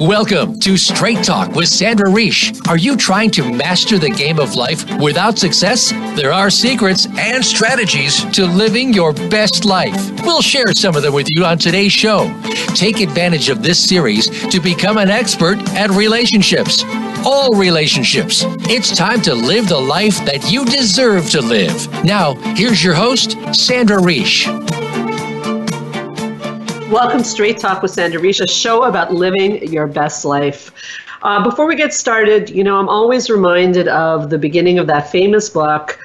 Welcome to Straight Talk with Sandra. Are you trying to master the game of life without success? There are secrets and strategies to living your best life. We'll share some of them with you on today's show. Take advantage of this series to become an expert at relationships. All relationships. It's time to live the life that you deserve to live. Now, here's your host, Sandra. Welcome to Straight Talk with Sandra, a show about living your best life. Before we get started, I'm always reminded of the beginning of that famous book,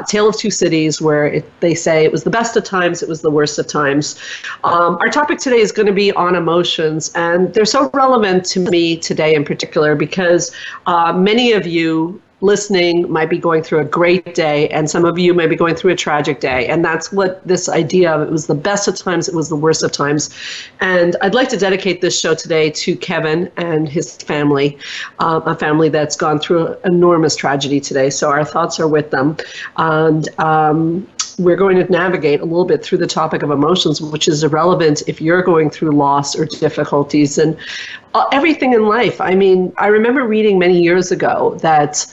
Tale of Two Cities, where they say it was the best of times, it was the worst of times. Our topic today is going to be on emotions, and they're so relevant to me today in particular because many of you listening might be going through a great day, and some of you may be going through a tragic day. And that's what this idea of it was the best of times, it was the worst of times. And I'd like to dedicate this show today to Kevin and his family, a family that's gone through an enormous tragedy today. So our thoughts are with them. And we're going to navigate a little bit through the topic of emotions, which is irrelevant if you're going through loss or difficulties and everything in life. I mean, I remember reading many years ago that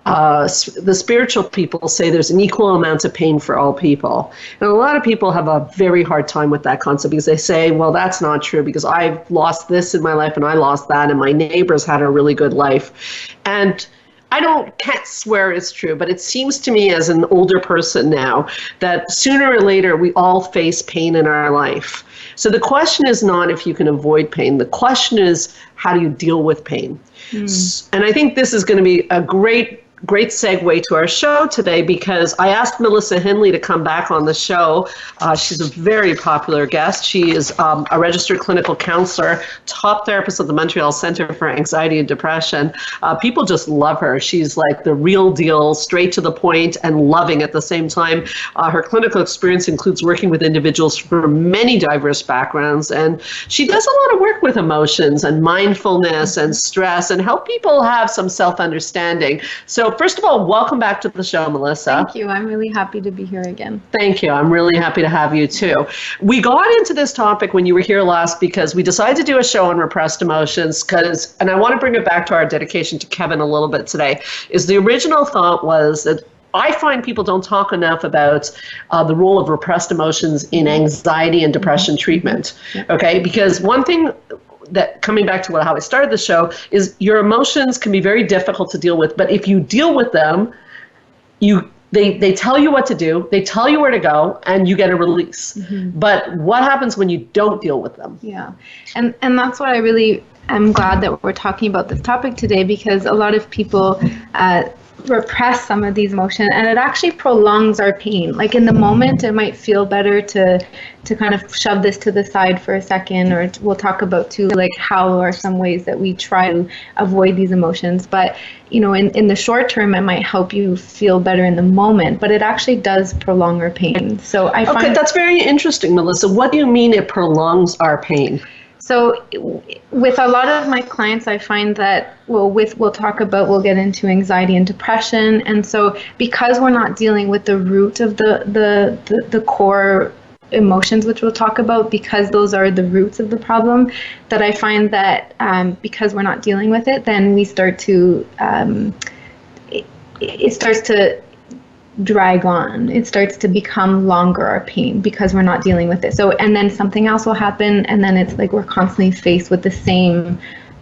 the spiritual people say there's an equal amount of pain for all people. And a lot of people have a very hard time with that concept because they say, well, that's not true because I've lost this in my life and I lost that and my neighbors had a really good life. And I can't swear it's true, but it seems to me as an older person now that sooner or later we all face pain in our life. So the question is not if you can avoid pain. The question is, how do you deal with pain? And I think this is going to be a great segue to our show today because I asked Melissa Hindley to come back on the show. She's a very popular guest. She is a registered clinical counselor, top therapist at the Montreal Center for Anxiety and Depression. People just love her. She's like the real deal, straight to the point and loving at the same time. Her clinical experience includes working with individuals from many diverse backgrounds, and she does a lot of work with emotions and mindfulness and stress and help people have some self-understanding. So first of all, welcome back to the show, Melissa. Thank you. I'm really happy to be here again. Thank you. I'm really happy to have you too. We got into this topic when you were here last because we decided to do a show on repressed emotions and I want to bring it back to our dedication to Kevin a little bit today, is the original thought was that I find people don't talk enough about the role of repressed emotions in anxiety and depression treatment. Okay, because one thing that coming back to how I started the show is your emotions can be very difficult to deal with, but if you deal with them, they tell you what to do, they tell you where to go, and you get a release. But what happens when you don't deal with them? Yeah, and that's what I really am glad that we're talking about this topic today, because a lot of people repress some of these emotions, and it actually prolongs our pain. Like in the moment, it might feel better to kind of shove this to the side for a second, or we'll talk about too, like how are some ways that we try to avoid these emotions. But in the short term, it might help you feel better in the moment, but it actually does prolong our pain. So I find... Okay, that's very interesting, Melissa. What do you mean it prolongs our pain? So with a lot of my clients, I find that, we'll get into anxiety and depression. And so because we're not dealing with the root of the core emotions, which we'll talk about, because those are the roots of the problem, that I find that because we're not dealing with it, then we start to, it starts to drag on. It starts to become longer, our pain, because we're not dealing with it. So, and then something else will happen, and then it's like we're constantly faced with the same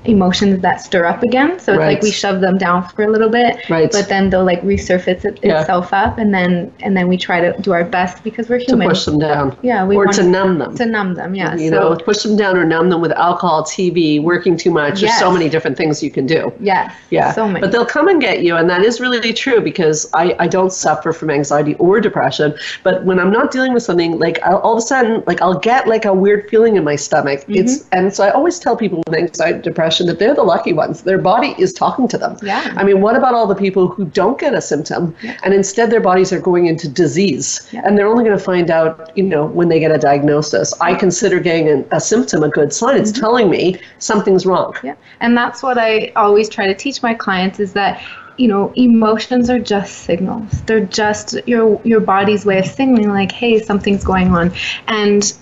emotions that stir up again. So it's like we shove them down for a little bit, but then they'll like resurface itself up, and then we try to do our best because we're human. To push them down. Yeah, or to numb them. To numb them, yeah. Push them down or numb them with alcohol, TV, working too much. There's so many different things you can do. Yes. Yeah. So many. But they'll come and get you, and that is really true because I don't suffer from anxiety or depression. But when I'm not dealing with something, like all of a sudden, like I'll get like a weird feeling in my stomach. And so I always tell people with anxiety and depression that they're the lucky ones. Their body is talking to them. Yeah. I mean, what about all the people who don't get a symptom and instead their bodies are going into disease and they're only going to find out, when they get a diagnosis. I consider getting a symptom a good sign. It's telling me something's wrong. Yeah. And that's what I always try to teach my clients is that emotions are just signals. They're just your body's way of signaling like, hey, something's going on.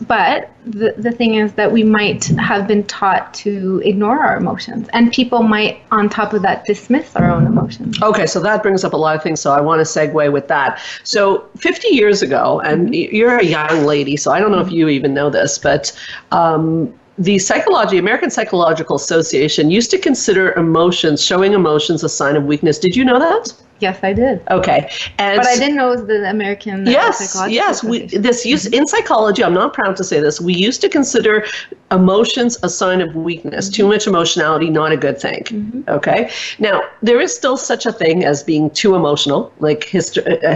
But the thing is that we might have been taught to ignore our emotions, and people might, on top of that, dismiss our own emotions. Okay, so that brings up a lot of things, so I want to segue with that. So 50 years ago, and you're a young lady, so I don't know if you even know this, but the American Psychological Association used to consider showing emotions a sign of weakness. Did you know that? Yes, I did. Okay. But I didn't know it was the American Psychological Association. In psychology, I'm not proud to say this, we used to consider emotions a sign of weakness. Too much emotionality, not a good thing. Okay. Now, there is still such a thing as being too emotional, like histrionic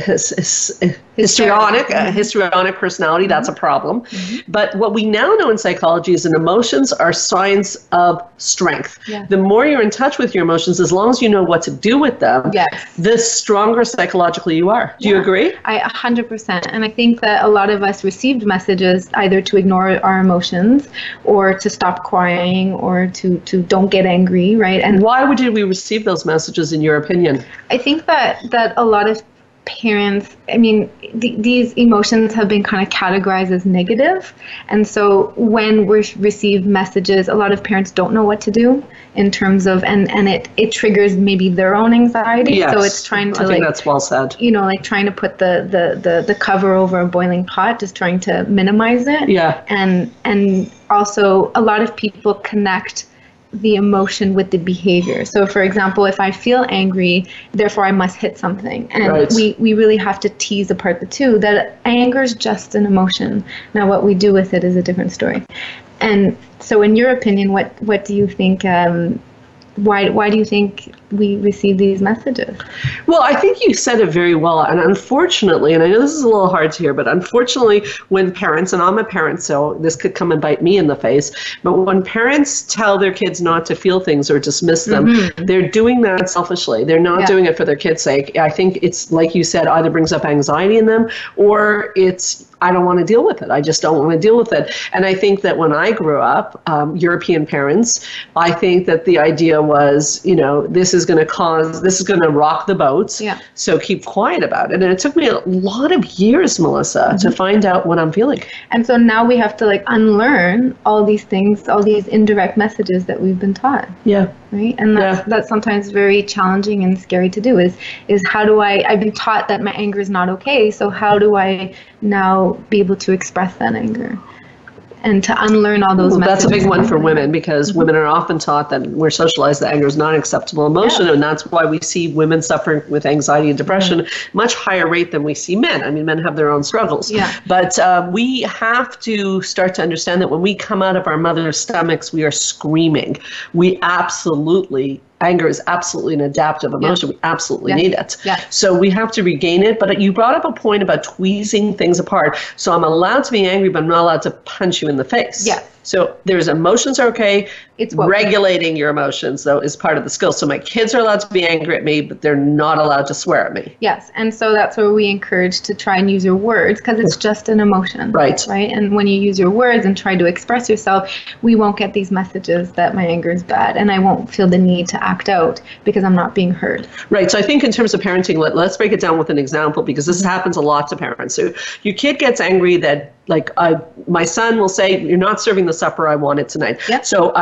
personality. That's a problem. But what we now know in psychology is that emotions are signs of strength. Yeah. The more you're in touch with your emotions, as long as you know what to do with them, the stronger psychologically you are. Do you agree? I 100%. And I think that a lot of us received messages either to ignore our emotions or to stop crying or to don't get angry, right? And why did we receive those messages, in your opinion? I think that a lot of parents, these emotions have been kind of categorized as negative. And so when we receive messages, a lot of parents don't know what to do in terms of, and it triggers maybe their own anxiety. Yes. So it's trying to, I think that's well said. Like trying to put the cover over a boiling pot, just trying to minimize it. Yeah. And also a lot of people connect the emotion with the behavior. So for example, if I feel angry, therefore I must hit something. And we really have to tease apart the two, that anger is just an emotion. Now what we do with it is a different story. And so in your opinion, what do you think, why do you think we receive these messages? Well, I think you said it very well. And unfortunately, and I know this is a little hard to hear, but unfortunately, when parents, and I'm a parent, so this could come and bite me in the face, but when parents tell their kids not to feel things or dismiss them, they're doing that selfishly. They're not doing it for their kids' sake. I think it's, like you said, either brings up anxiety in them, or it's, I don't want to deal with it. I just don't want to deal with it. And I think that when I grew up, European parents, I think that the idea was, this is going to rock the boat. Yeah. So keep quiet about it. And it took me a lot of years, Melissa, to find out what I'm feeling. And so now we have to unlearn all these things, all these indirect messages that we've been taught. Yeah. Right. And that's sometimes very challenging and scary to do is how do I've been taught that my anger is not okay. So how do I now be able to express that anger? And to unlearn all those messages. That's a big one for women, because women are often taught that we're socialized that anger is not an acceptable emotion, and that's why we see women suffering with anxiety and depression much higher rate than we see men. I mean, men have their own struggles. Yeah. But we have to start to understand that when we come out of our mother's stomachs, we are screaming. Anger is absolutely an adaptive emotion. We absolutely need it. Yeah. So we have to regain it. But you brought up a point about tweezing things apart. So I'm allowed to be angry, but I'm not allowed to punch you in the face. Yeah. So there's emotions are okay. It's regulating your emotions, though, is part of the skill. So my kids are allowed to be angry at me, but they're not allowed to swear at me. Yes. And so that's where we encourage to try and use your words, because it's just an emotion. Right. Right. And when you use your words and try to express yourself, we won't get these messages that my anger is bad, and I won't feel the need to act out because I'm not being heard. Right. So I think in terms of parenting, let's break it down with an example, because this happens a lot to parents. So your kid gets angry that, my son will say, you're not serving the supper I wanted tonight. Yep. So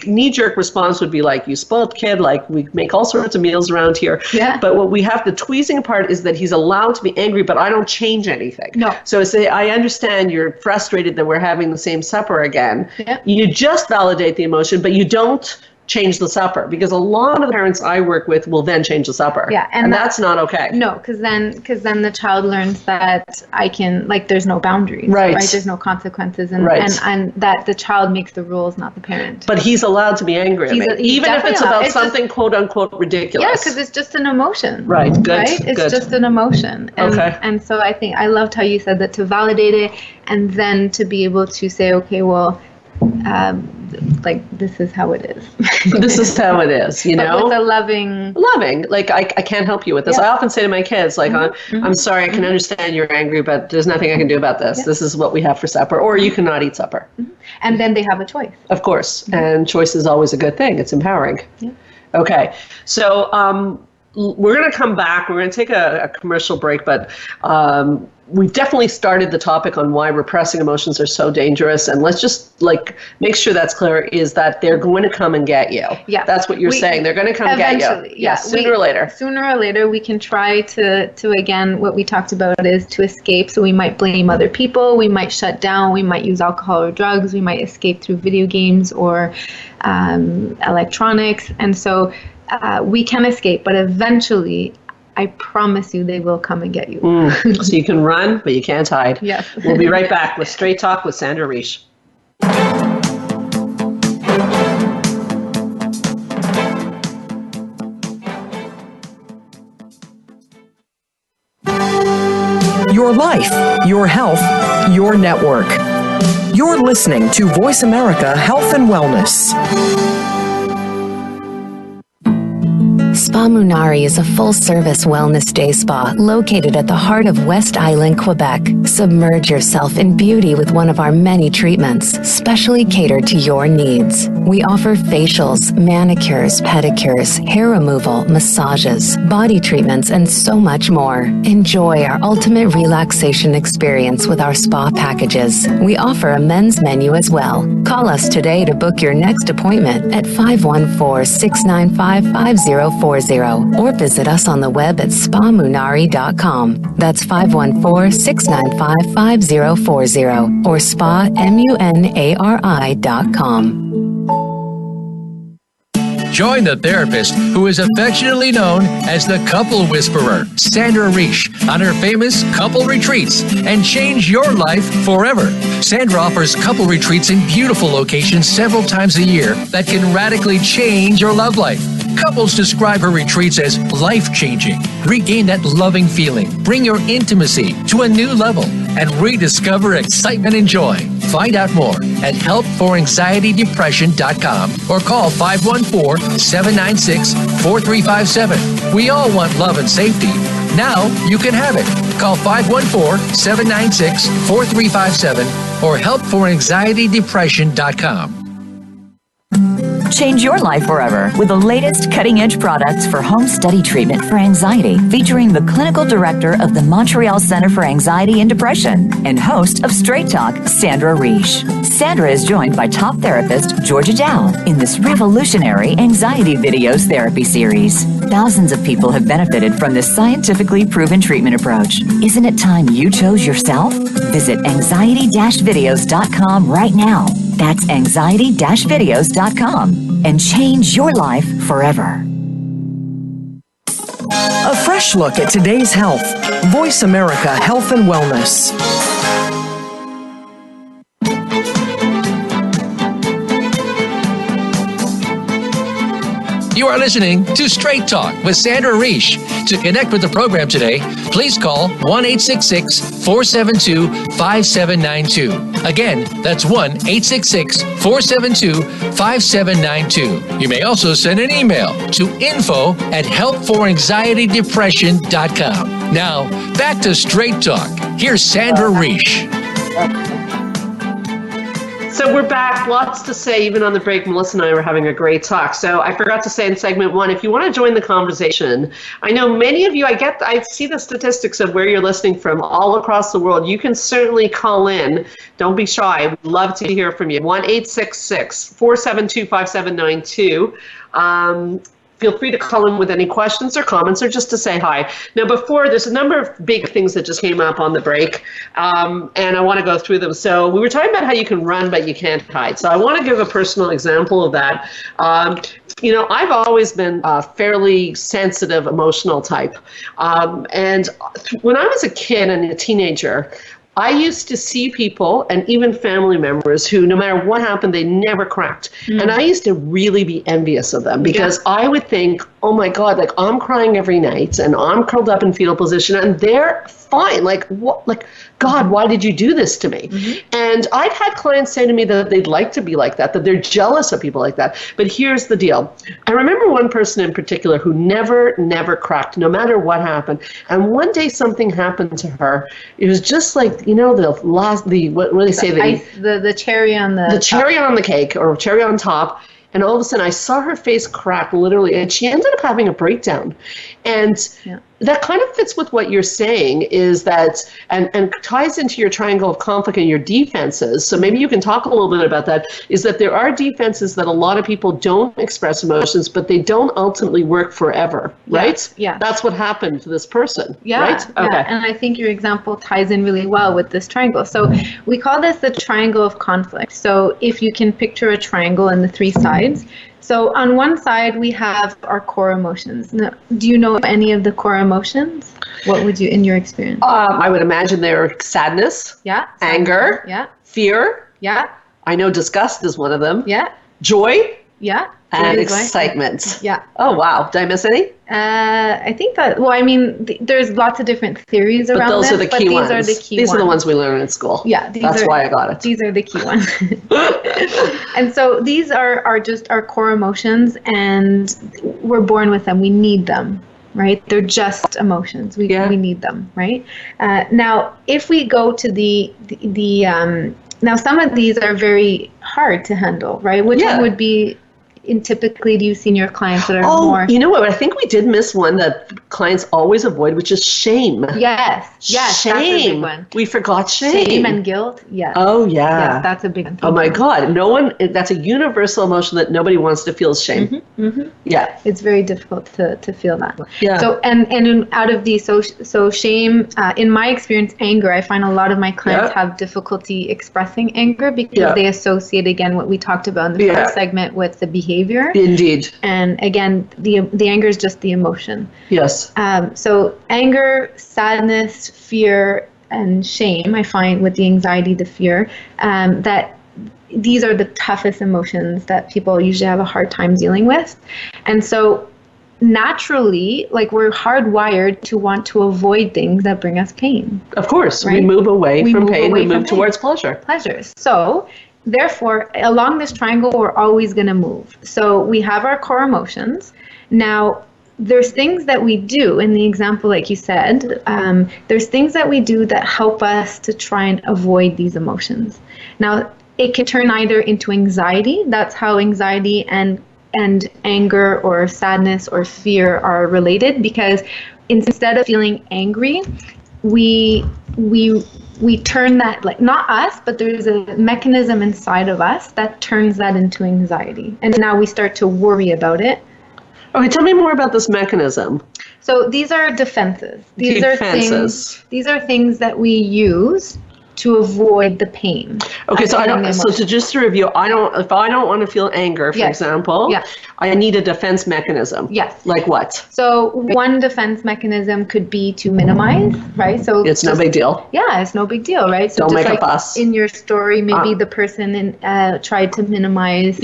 knee-jerk response would be like, you spoiled kid, we make all sorts of meals around here. Yeah. But what we have, the tweezing apart, is that he's allowed to be angry, but I don't change anything. No. So I understand you're frustrated that we're having the same supper again. Yep. You just validate the emotion, but you don't change the supper, because a lot of the parents I work with will then change the supper. Yeah, and that's not okay. No, because then the child learns that I can, there's no boundaries. Right. There's no consequences, and that the child makes the rules, not the parent. But he's allowed to be angry at me, even if it's about something quote unquote ridiculous. Yeah, because it's just an emotion. Right. Good. Right. It's just an emotion. Okay. And so I think I loved how you said that, to validate it, and then to be able to say, okay, well, this is how it is. This is how it is, But with a loving, I can't help you with this. I often say to my kids, I'm sorry, I can understand you're angry, but there's nothing I can do about this. This is what we have for supper, or you cannot eat supper. And then they have a choice. Of course. And choice is always a good thing. It's empowering. Yeah. Okay. So we're going to come back. We're going to take a commercial break, but we've definitely started the topic on why repressing emotions are so dangerous. And let's just make sure that's clear, is that they're going to come and get you. Yeah. That's what you're saying. They're going to come get you. Yeah. Sooner or later. Sooner or later, we can try to again, what we talked about is to escape. So we might blame other people. We might shut down. We might use alcohol or drugs. We might escape through video games or electronics. And so we can escape, but eventually, I promise you, they will come and get you. So you can run, but you can't hide. Yes. We'll be right back with Straight Talk with Sandra Reish. Your life, your health, your network. You're listening to Voice America Health and Wellness. Spa Munari is a full-service wellness day spa located at the heart of West Island, Quebec. Submerge yourself in beauty with one of our many treatments, specially catered to your needs. We offer facials, manicures, pedicures, hair removal, massages, body treatments, and so much more. Enjoy our ultimate relaxation experience with our spa packages. We offer a men's menu as well. Call us today to book your next appointment at 514-695-5040 or visit us on the web at spamunari.com. That's 514-695-5040 or spamunari.com. Join the therapist who is affectionately known as the Couple Whisperer, Sandra Reish, on her famous couple retreats and change your life forever. Sandra offers couple retreats in beautiful locations several times a year that can radically change your love life. Couples describe her retreats as life-changing. Regain that loving feeling, bring your intimacy to a new level, and rediscover excitement and joy. Find out more at helpforanxietydepression.com or call 514-796-4357. We all want love and safety. Now you can have it. Call 514-796-4357 or helpforanxietydepression.com. Change your life forever with the latest cutting-edge products for home study treatment for anxiety, featuring the clinical director of the Montreal Center for Anxiety and Depression and host of Straight Talk, Sandra Reish. Sandra is joined by top therapist Georgia Dow in this revolutionary anxiety videos therapy series. Thousands of people have benefited from this scientifically proven treatment approach. Isn't it time you chose yourself? Visit anxiety-videos.com right now. That's anxiety-videos.com and change your life forever. A fresh look at today's health. Voice America Health and Wellness. You are listening to Straight Talk with Sandra Reish. To connect with the program today, please call 1-866-472-5792. Again, that's 1-866-472-5792. You may also send an email to info@helpforanxietydepression.com. Now, back to Straight Talk. Here's Sandra Reish. So we're back. Lots to say. Even on the break, Melissa and I were having a great talk. So I forgot to say in segment one, if you want to join the conversation, I know many of you, I see the statistics of where you're listening from all across the world. You can certainly call in. Don't be shy. We'd love to hear from you. 1-866-472-5792. Feel free to call in with any questions or comments or just to say hi. Now, there's a number of big things that just came up on the break, and I want to go through them. So we were talking about how you can run, but you can't hide. So I want to give a personal example of that. I've always been a fairly sensitive, emotional type. And when I was a kid and a teenager, I used to see people and even family members who, no matter what happened, they never cracked. And I used to really be envious of them because I would think, oh my God, I'm crying every night and I'm curled up in fetal position and they're fine. What? God, why did you do this to me? And I've had clients say to me that they'd like to be like that they're jealous of people like that. But here's the deal. I remember one person in particular who never cracked, no matter what happened. And one day something happened to her. It was just like, what do they say? The cherry on the cherry on the cake or cherry on top. And all of a sudden I saw her face crack literally, and she ended up having a breakdown. And that kind of fits with what you're saying, is that, and ties into your triangle of conflict and your defenses. So maybe you can talk a little bit about that, is that there are defenses that a lot of people don't express emotions, but they don't ultimately work forever, right? Yeah. That's what happened to this person, yeah, right? Okay. Yeah. And I think your example ties in really well with this triangle. So we call this the triangle of conflict. So if you can picture a triangle and the three sides. So on one side, we have our core emotions. Now, do you know any of the core emotions? What would you, in your experience? I would imagine they're sadness, anger, fear. Yeah. I know disgust is one of them. Yeah. Joy. Yeah. And excitement. Yeah. Oh, wow. Did I miss any? I think that, well, I mean, there's lots of different theories around those this, are the key ones. These are the key These ones. are the ones we learn in school. Yeah. That's why I got it. These are the key ones. And so these are just our core emotions, and we're born with them. We need them, right? They're just emotions. We need them, right? Now, if we go to now some of these are very hard to handle, right? Which one would be, typically, do you see in your clients that are more? You know what? I think we did miss one that clients always avoid, which is shame. Yes, shame. That's a big one. We forgot shame. Shame and guilt. Yes. Oh yeah. Yes, that's a big one. Oh my God! No one. That's a universal emotion that nobody wants to feel shame. Mm-hmm, mm-hmm. Yeah. It's very difficult to feel that. Yeah. So out of these, so shame. In my experience, anger. I find a lot of my clients have difficulty expressing anger because they associate, again, what we talked about in the first segment with the behavior. Indeed. And again, the anger is just the emotion. Yes. So anger, sadness, fear, and shame, I find with the anxiety, the fear, that these are the toughest emotions that people usually have a hard time dealing with. And so naturally, like, we're hardwired to want to avoid things that bring us pain. Of course. Right? We move away from pain. We move towards pleasure. Pleasures. So therefore, along this triangle, we're always going to move. So we have our core emotions. Now, there's things that we do, in the example, like you said, there's things that we do that help us to try and avoid these emotions. Now, it can turn either into anxiety. That's how anxiety and anger or sadness or fear are related, because instead of feeling angry, we turn that, like, not us, but there's a mechanism inside of us that turns that into anxiety. And now we start to worry about it. Okay, tell me more about this mechanism. So these are defenses. These are things that we use to avoid the pain. Okay, so just to review, if I don't want to feel anger, for example, I need a defense mechanism. Yes. Like what? So one defense mechanism could be to minimize, right? So it's no big deal. Yeah, it's no big deal, right? So don't just make like a fuss. In your story, maybe the person tried to minimize.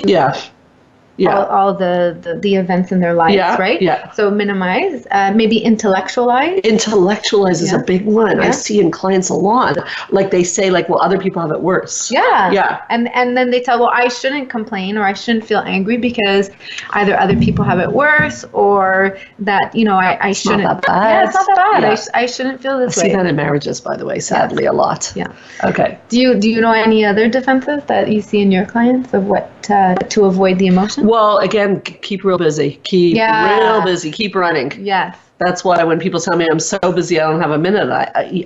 All the events in their lives, right? Yeah. So minimize, maybe intellectualize. Intellectualize is a big one. I see in clients a lot. Like they say, like, well, other people have it worse. Yeah. Yeah. And then they tell, well, I shouldn't complain or I shouldn't feel angry because either other people have it worse or that, I shouldn't. Not that bad. Yeah, it's not that bad. Yeah. I shouldn't feel this way. I see that in marriages, by the way, sadly, a lot. Yeah. Okay. Do you know any other defenses that you see in your clients of what to avoid the emotion? Well, again, keep real busy. Keep real busy. Keep running. Yes. That's why when people tell me I'm so busy, I don't have a minute.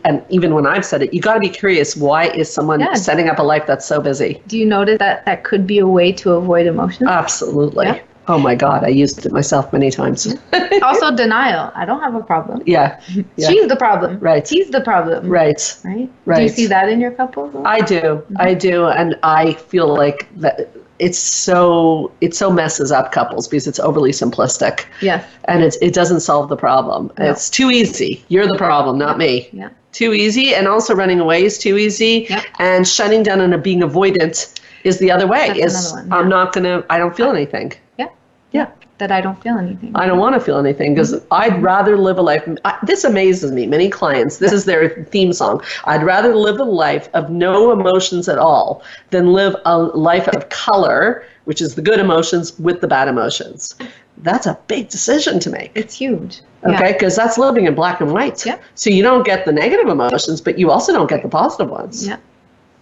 And even when I've said it, you got to be curious. Why is someone setting up a life that's so busy? Do you notice that could be a way to avoid emotions? Absolutely. Yeah. Oh my God, I used it myself many times. Yeah. Also denial. I don't have a problem. Yeah. She's the problem. Right. He's the problem. Right. Right. Do you see that in your couples? I do. Mm-hmm. I do. And I feel like that it so messes up couples because it's overly simplistic. Yes. And it doesn't solve the problem. No. It's too easy. You're the problem, not me. Yeah. Too easy. And also running away is too easy. Yep. And shutting down and being avoidant is the other way. That's another one. I don't feel anything. Yeah. Yeah. That I don't feel anything. I don't want to feel anything because I'd rather live a life. This amazes me. Many clients, this is their theme song. I'd rather live a life of no emotions at all than live a life of color, which is the good emotions with the bad emotions. That's a big decision to make. It's huge. Okay, because that's living in black and white. Yeah. So you don't get the negative emotions, but you also don't get the positive ones. Yeah.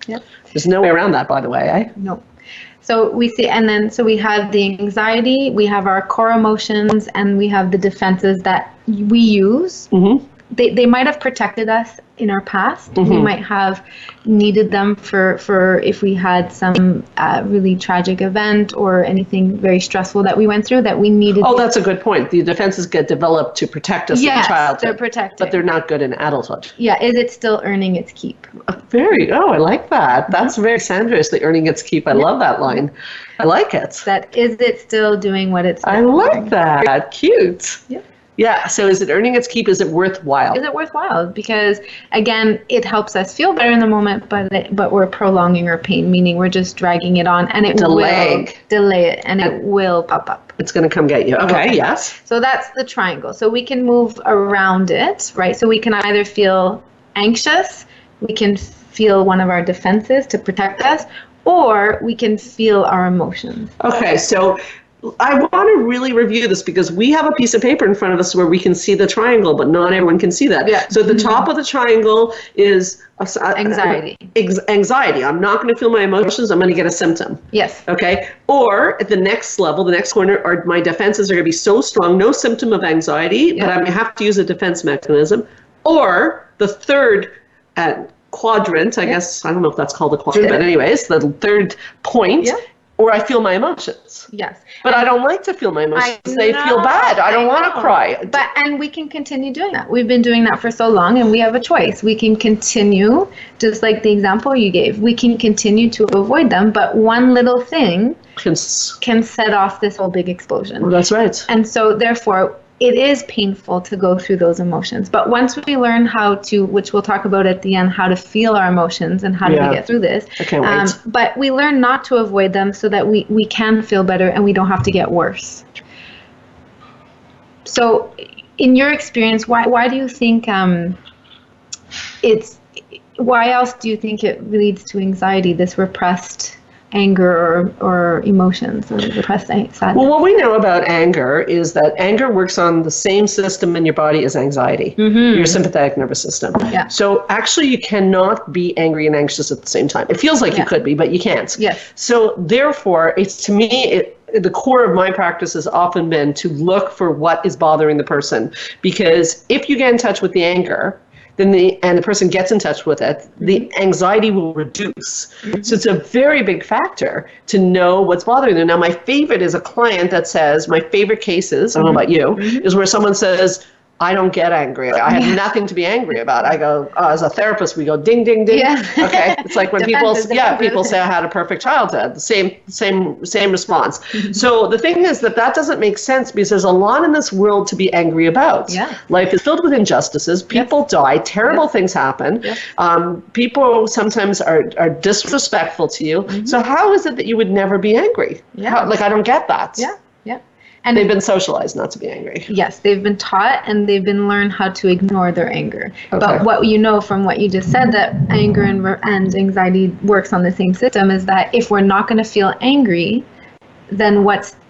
Yeah. There's no way around that, by the way, eh? No. So we see, and then so we have the anxiety, we have our core emotions, and we have the defenses that we use. Mm-hmm. They might have protected us in our past. Mm-hmm. We might have needed them for if we had some really tragic event or anything very stressful that we went through that we needed. Oh, that's a good point. The defenses get developed to protect us in childhood. They're protected. But they're not good in adulthood. Yeah, is it still earning its keep? I like that. That's very Sandra's, earning its keep. I love that line. I like it. That is it still doing what it's doing? I like that. Cute. Yeah. Yeah, so is it earning its keep? Is it worthwhile? Is it worthwhile? Because again, it helps us feel better in the moment, but we're prolonging our pain, meaning we're just dragging it on, and it will delay it, and it will pop up. It's going to come get you. Okay, yes. So that's the triangle. So we can move around it, right? So we can either feel anxious, we can feel one of our defenses to protect us, or we can feel our emotions. Okay, so I want to really review this because we have a piece of paper in front of us where we can see the triangle, but not everyone can see that. Yeah. So at the top of the triangle is Anxiety. Anxiety. I'm not going to feel my emotions. I'm going to get a symptom. Yes. Okay. Or at the next level, the next corner, are my defenses are going to be so strong, no symptom of anxiety, but I'm going to have to use a defense mechanism. Or the third quadrant, I guess, I don't know if that's called a quadrant, but anyways, the third point, or I feel my emotions. Yes. But I don't like to feel my emotions. They feel bad. I don't want to cry. And we can continue doing that. We've been doing that for so long, and we have a choice. We can continue, just like the example you gave, we can continue to avoid them, but one little thing can set off this whole big explosion. Well, that's right. And so therefore, it is painful to go through those emotions. But once we learn how to, which we'll talk about at the end, how to feel our emotions and how do we get through this. I can't wait. But we learn not to avoid them so that we can feel better and we don't have to get worse. So in your experience, why do you think why else do you think it leads to anxiety, this repressed anger or emotions, or repressed sadness? Well, what we know about anger is that anger works on the same system in your body as anxiety, your sympathetic nervous system. Yeah. So actually you cannot be angry and anxious at the same time. It feels like you could be, but you can't. Yes. So therefore, it's, to me, the core of my practice has often been to look for what is bothering the person. Because if you get in touch with the anger, then the person gets in touch with it, the anxiety will reduce. So it's a very big factor to know what's bothering them. Now, my favorite is a client that says, my favorite cases, I don't know about you, is where someone says, I don't get angry. I have nothing to be angry about. I go, as a therapist, we go ding, ding, ding. Yeah. Okay. It's like when people say I had a perfect childhood, the same response. So the thing is that doesn't make sense because there's a lot in this world to be angry about. Yeah. Life is filled with injustices. People die. Terrible things happen. People sometimes are disrespectful to you. So how is it that you would never be angry? Yeah. I don't get that. Yeah. And they've been socialized not to be angry. Yes, they've been taught and they've been learned how to ignore their anger. Okay. But what you know from what you just said, that anger and anxiety works on the same system, is that if we're not going to feel angry, then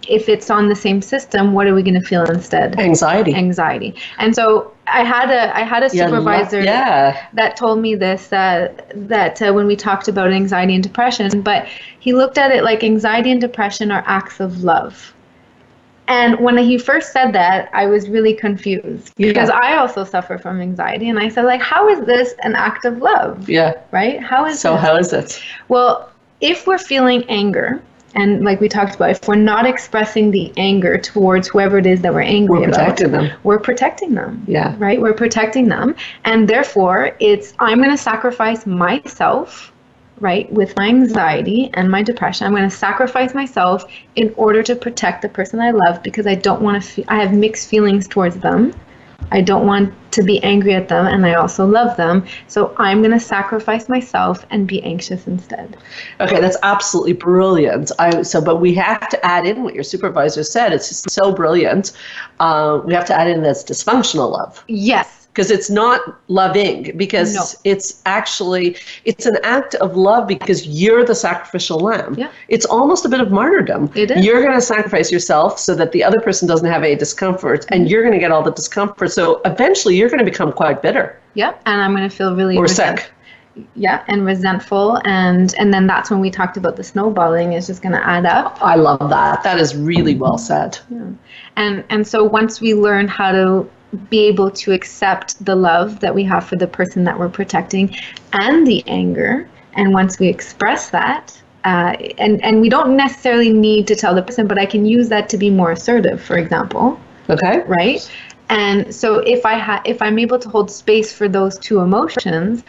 if it's on the same system, what are we going to feel instead? Anxiety. And so I had a supervisor that told me this, that when we talked about anxiety and depression, but he looked at it like anxiety and depression are acts of love. And when he first said that, I was really confused because I also suffer from anxiety. And I said, how is this an act of love? Yeah. Right? How is it? Well, if we're feeling anger, and like we talked about, if we're not expressing the anger towards whoever it is that we're angry about, we're protecting them. Yeah. Right? We're protecting them. And therefore, I'm going to sacrifice myself, right, with my anxiety and my depression. I'm going to sacrifice myself in order to protect the person I love because I don't want to I have mixed feelings towards them. I don't want to be angry at them, and I also love them. So I'm going to sacrifice myself and be anxious instead. Okay, that's absolutely brilliant. But we have to add in what your supervisor said. It's just so brilliant. We have to add in this dysfunctional love. Yes. Because it's not loving, because it's an act of love because you're the sacrificial lamb. Yeah. It's almost a bit of martyrdom. It is. You're going to sacrifice yourself so that the other person doesn't have any discomfort, and you're going to get all the discomfort. So eventually you're going to become quite bitter. Yep, and I'm going to feel really sick. Yeah, and resentful, and then that's when we talked about the snowballing is just going to add up. I love that. That is really well said. Yeah. And so once we learn how to be able to accept the love that we have for the person that we're protecting and the anger, and once we express that, and we don't necessarily need to tell the person, but I can use that to be more assertive, for example. Okay. Right? And so if I'm able to hold space for those two emotions,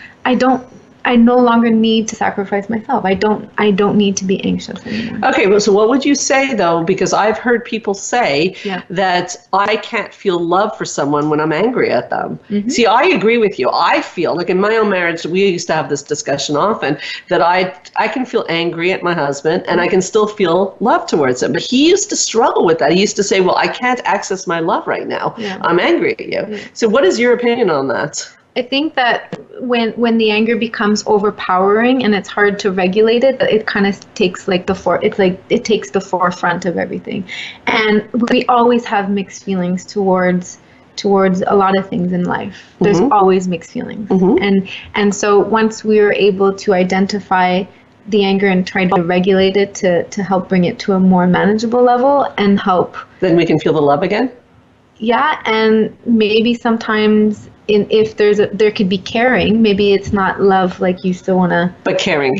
I no longer need to sacrifice myself. I don't need to be anxious anymore. Okay, well, so what would you say though? Because I've heard people say that I can't feel love for someone when I'm angry at them. Mm-hmm. See, I agree with you. I feel like in my own marriage, we used to have this discussion often, that I can feel angry at my husband and I can still feel love towards him. But he used to struggle with that. He used to say, well, I can't access my love right now. Yeah. I'm angry at you. Yeah. So what is your opinion on that? I think that when the anger becomes overpowering and it's hard to regulate it, it kind of takes it takes the forefront of everything. And we always have mixed feelings towards a lot of things in life. There's always mixed feelings. Mm-hmm. And so once we're able to identify the anger and try to regulate it to help bring it to a more manageable level and help, then we can feel the love again. Yeah, and maybe sometimes if there could be caring, maybe it's not love like you still want to, but caring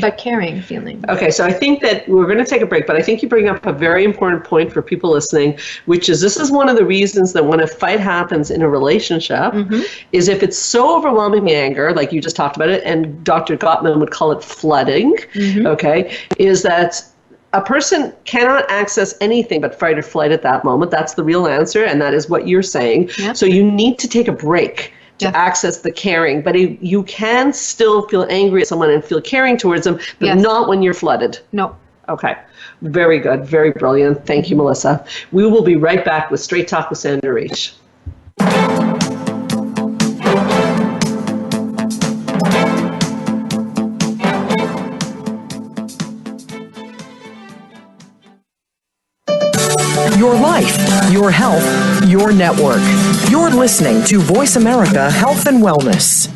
feeling. Okay, so I think that we're going to take a break, but I think you bring up a very important point for people listening, which is this is one of the reasons that when a fight happens in a relationship, is if it's so overwhelming anger, like you just talked about it, and Dr. Gottman would call it flooding, okay, is that a person cannot access anything but fight or flight at that moment. That's the real answer, and that is what you're saying. Yep. So you need to take a break to access the caring, but you can still feel angry at someone and feel caring towards them, but not when you're flooded. No. Okay. Very good. Very brilliant. Thank you, Melissa. We will be right back with Straight Talk with Sandra Reich. Your life, your health, your network. You're listening to Voice America Health and Wellness.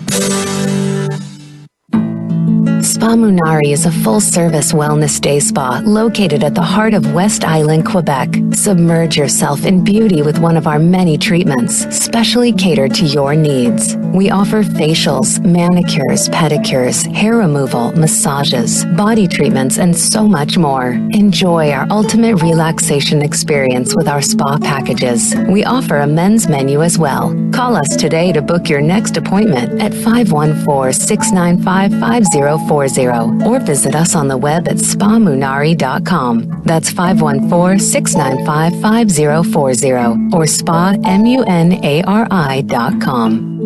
Spa Munari is a full-service wellness day spa located at the heart of West Island, Quebec. Submerge yourself in beauty with one of our many treatments, specially catered to your needs. We offer facials, manicures, pedicures, hair removal, massages, body treatments, and so much more. Enjoy our ultimate relaxation experience with our spa packages. We offer a men's menu as well. Call us today to book your next appointment at 514-695-5040 or visit us on the web at spamunari.com. That's 514-695-5040 or spamunari.com.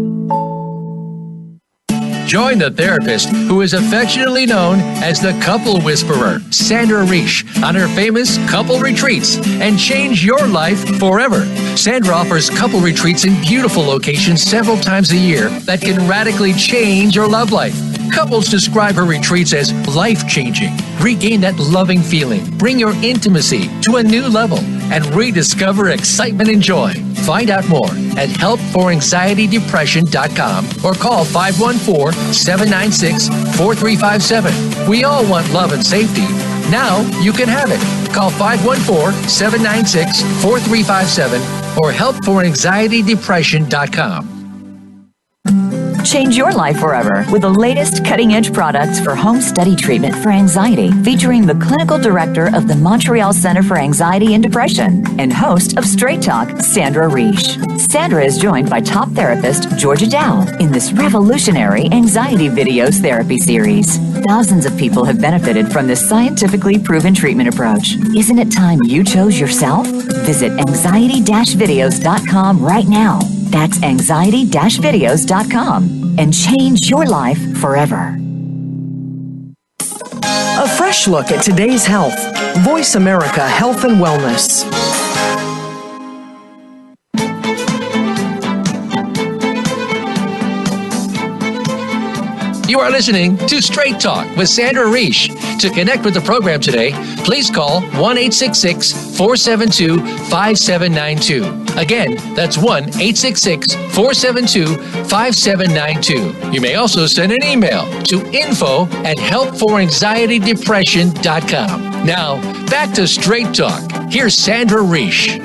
Join the therapist who is affectionately known as the Couple Whisperer, Sandra Reich, on her famous couple retreats and change your life forever. Sandra offers couple retreats in beautiful locations several times a year that can radically change your love life. Couples describe her retreats as life-changing. Regain that loving feeling, bring your intimacy to a new level, and rediscover excitement and joy. Find out more at helpforanxietydepression.com or call 514-796-4357. We all want love and safety. Now you can have it. Call 514-796-4357 or helpforanxietydepression.com. Change your life forever with the latest cutting-edge products for home study treatment for anxiety, featuring the clinical director of the Montreal Center for Anxiety and Depression and host of Straight Talk, Sandra Reich. Sandra is joined by top therapist Georgia Dow in this revolutionary anxiety videos therapy series. Thousands of people have benefited from this scientifically proven treatment approach. Isn't it time you chose yourself? Visit anxiety-videos.com right now. That's anxiety-videos.com and change your life forever. A fresh look at today's health. Voice America Health and Wellness. You are listening to Straight Talk with Sandra Reish. To connect with the program today, please call 1-866-472-5792. Again, that's 1-866-472-5792. You may also send an email to info@helpforanxietydepression.com. Now, back to Straight Talk. Here's Sandra Reish.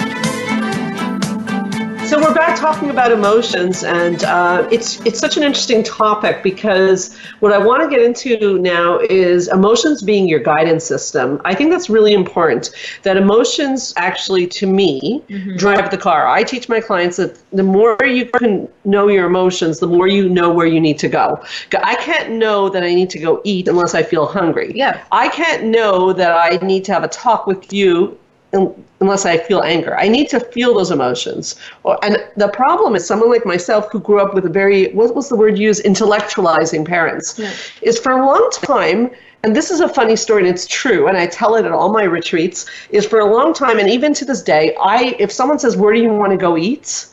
So we're back talking about emotions, and it's such an interesting topic because what I want to get into now is emotions being your guidance system. I think that's really important, that emotions actually, to me, drive the car. I teach my clients that the more you can know your emotions, the more you know where you need to go. I can't know that I need to go eat unless I feel hungry. Yeah. I can't know that I need to have a talk with you unless I feel anger. I need to feel those emotions. And the problem is someone like myself who grew up with a very, what was the word used, intellectualizing parents, is for a long time, and this is a funny story and it's true, and I tell it at all my retreats, is for a long time, and even to this day, if someone says, where do you want to go eat?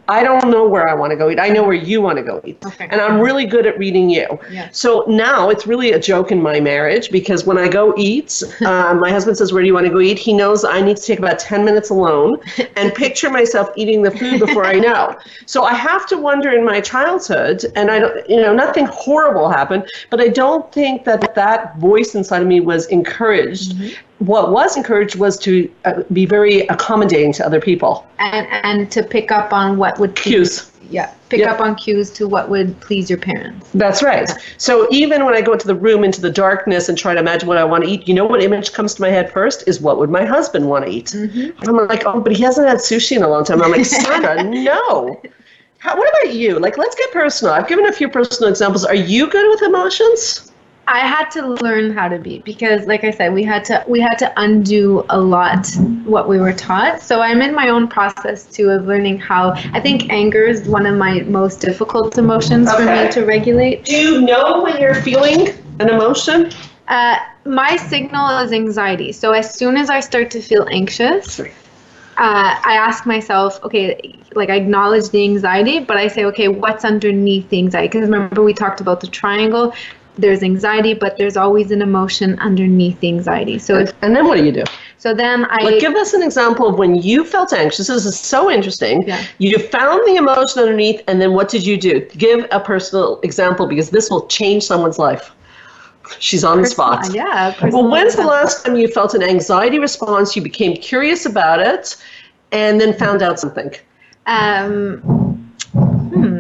I don't know where I want to go eat. I know where you want to go eat. Okay. And I'm really good at reading you. Yeah. So now it's really a joke in my marriage because when I go eat, my husband says, where do you want to go eat? He knows I need to take about 10 minutes alone and picture myself eating the food before I know. So I have to wonder in my childhood, and I don't, nothing horrible happened, but I don't think that voice inside of me was encouraged. What was encouraged was to be very accommodating to other people. And to pick up on what would Cues. Pick up on cues to what would please your parents. That's right. So even when I go into the room, into the darkness and try to imagine what I want to eat, what image comes to my head first is what would my husband want to eat? I'm like, oh, but he hasn't had sushi in a long time. I'm like, Sandra, no. What about you? Like, let's get personal. I've given a few personal examples. Are you good with emotions? I had to learn how to be because, like I said, we had to undo a lot what we were taught. So I'm in my own process too of learning how. I think anger is one of my most difficult emotions for me to regulate. Do you know when you're feeling an emotion? My signal is anxiety. So as soon as I start to feel anxious, I ask myself, okay, like I acknowledge the anxiety, but I say, okay, what's underneath the anxiety? Because remember we talked about the triangle. There's anxiety, but there's always an emotion underneath the anxiety. So and then what do you do? So then give us an example of when you felt anxious. This is so interesting. Yeah. You found the emotion underneath, and then what did you do? Give a personal example because this will change someone's life. She's on the spot. Yeah. Well, when's the last time you felt an anxiety response? You became curious about it, and then found out something.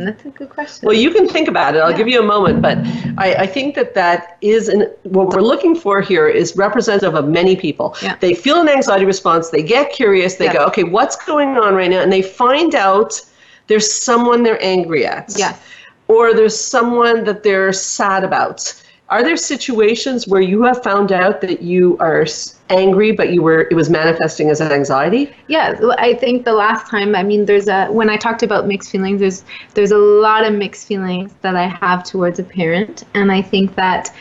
That's a good question. Well, you can think about it. I'll give you a moment, but I think that is what we're looking for here is representative of many people. Yeah. They feel an anxiety response. They get curious. They go, okay, what's going on right now? And they find out there's someone they're angry at. Yes. Or there's someone that they're sad about. Are there situations where you have found out that you are angry, but it was manifesting as an anxiety? Yeah, I think the last time, when I talked about mixed feelings, there's a lot of mixed feelings that I have towards a parent. And I think that